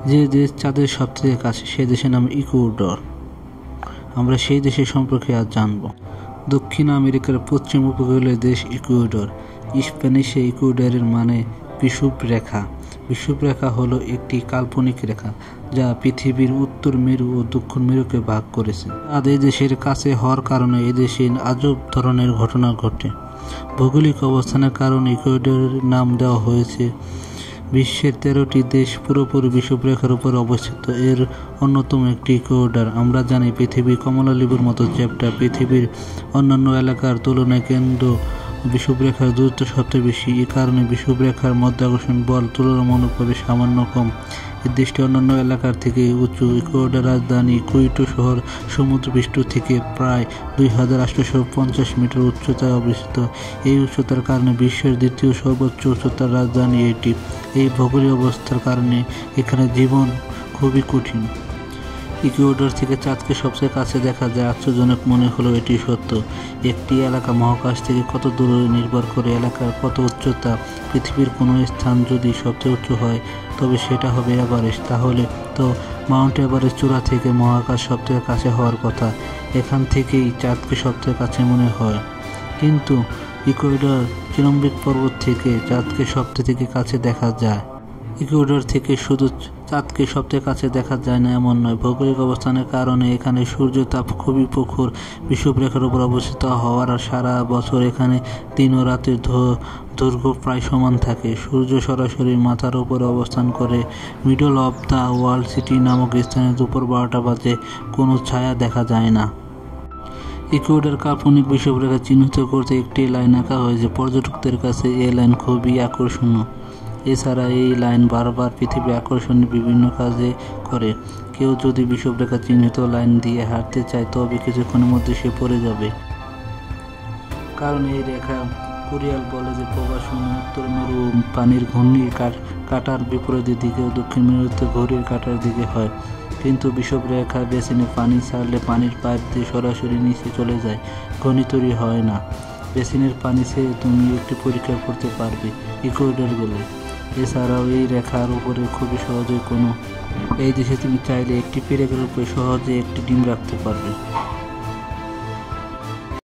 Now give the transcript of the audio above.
যে দেশ চাঁদের সবথেকে কাছে সে দেশের নাম ইকুয়েডর। আমরা সেই দেশের সম্পর্কে আজ জানব। দক্ষিণ আমেরিকার পশ্চিম উপকূলীয় দেশ ইকুয়েডর। স্প্যানিশে ইকুয়েডরের মানে বিষুব রেখা। বিষুব রেখা হলো একটি কাল্পনিক রেখা যা পৃথিবীর উত্তর মেরু ও দক্ষিণ মেরুকে ভাগ করেছে। চাঁদ এই দেশের কাছে হওয়ার কারণে এদেশে আজব ধরনের ঘটনা ঘটে। ভৌগোলিক অবস্থানের কারণে ইকুয়েডরের নাম দেওয়া হয়েছে। বিশ্বের 13টি দেশ পুরোপুরি বিষুবরেখার উপর অবস্থিত। এর অন্যতম একটি ইকুয়েডর। আমরা জানি পৃথিবী কমলালেবুর মতো চ্যাপ্টা। পৃথিবীর অন্যান্য এলাকার তুলনায় কেন্দ্র বিষুবরেখার দূরত্ব সবচেয়ে বেশি। এ কারণে বিষুবরেখার মধ্যাকর্ষণ বল তুলনামূলকভাবে সামান্য কম। এই দেশটি অন্যান্য এলাকার থেকে উঁচু। ইকুয়েডর রাজধানী কুইটো শহর সমুদ্রপৃষ্ঠ থেকে প্রায় 2850 মিটার উচ্চতায় অবস্থিত। এই উচ্চতার কারণে বিশ্বের দ্বিতীয় সর্বোচ্চ উচ্চতার রাজধানী এটি। এই ভৌগোলিক অবস্থার কারণে এখানে জীবন খুবই কঠিন। ইকুয়েডর থেকে চাঁদকে সবচেয়ে কাছে দেখা যায়। আশ্চর্যজনক মনে হলেও এটি সত্য। একটি এলাকা মহাকাশ থেকে কত দূরে নির্ভর করে এলাকার কত উচ্চতা। পৃথিবীর কোনো স্থান যদি সবচেয়ে উঁচু হয় তবে সেটা হবে এভারেস্ট। তাহলে তো মাউন্ট এভারেস্ট চূড়া থেকে মহাকাশ সবথেকে কাছে হওয়ার কথা। এখান থেকেই চাঁদকে সবথেকে কাছে মনে হয়। কিন্তু ইকুয়েডর চিরম্বিক পর্বত থেকে চাঁদকে সবথেকে কাছে দেখা যায়। ইকুয়েডর থেকে শুধু চাঁদকে সবথেকে কাছে দেখা যায় না এমন নয়। ভৌগোলিক অবস্থানের কারণে এখানে সূর্য তাপ খুবই প্রখর। বিষুবরেখার উপর অবস্থিত হওয়ার সারা বছর এখানে দিন ও রাতের দৈর্ঘ্য প্রায় সমান থাকে। সূর্য সরাসরি মাথার উপরে অবস্থান করে। Middle of the world city নামক স্থানে দুপুর 12টা বাজে কোনো ছায়া দেখা যায় না। ইকুয়েডর কাল্পনিক বিষুবরেখা চিহ্নিত করতে একটি লাইন আঁকা হয়েছে। পর্যটকদের কাছে এই লাইন খুবই আকর্ষণীয়। এছাড়া এই লাইন বারবার পৃথিবী আকর্ষণের বিভিন্ন কাজে করে। কেউ যদি বিষুবরেখা চিহ্নিত লাইন দিয়ে হাঁটতে চায় তবে কিছুক্ষণের মধ্যে সে পড়ে যাবে। কারণ এই রেখা কোরিয়াল বলে যে প্রবাসন উত্তর মেরু পানির ঘূর্ণির কাঁটার বিপরীত দিকে ও দক্ষিণ মেরুতে ঘড়ির কাঁটার দিকে হয়। কিন্তু বিষুবরেখা বেসিনে পানি ছাড়লে পানির পাইপ দিয়ে সরাসরি নিচে চলে যায়, ঘূর্ণি তৈরি হয় না। বেসিনের পানি ছেড়ে তুমি একটি পরীক্ষা করতে পারবে ইকুয়েডর গেলে। এছাড়াও এই রেখার উপরে খুবই সহজে এই দেশে তুমি চাইলে একটি পেরেকের উপরে সহজে একটি ডিম রাখতে পারবে।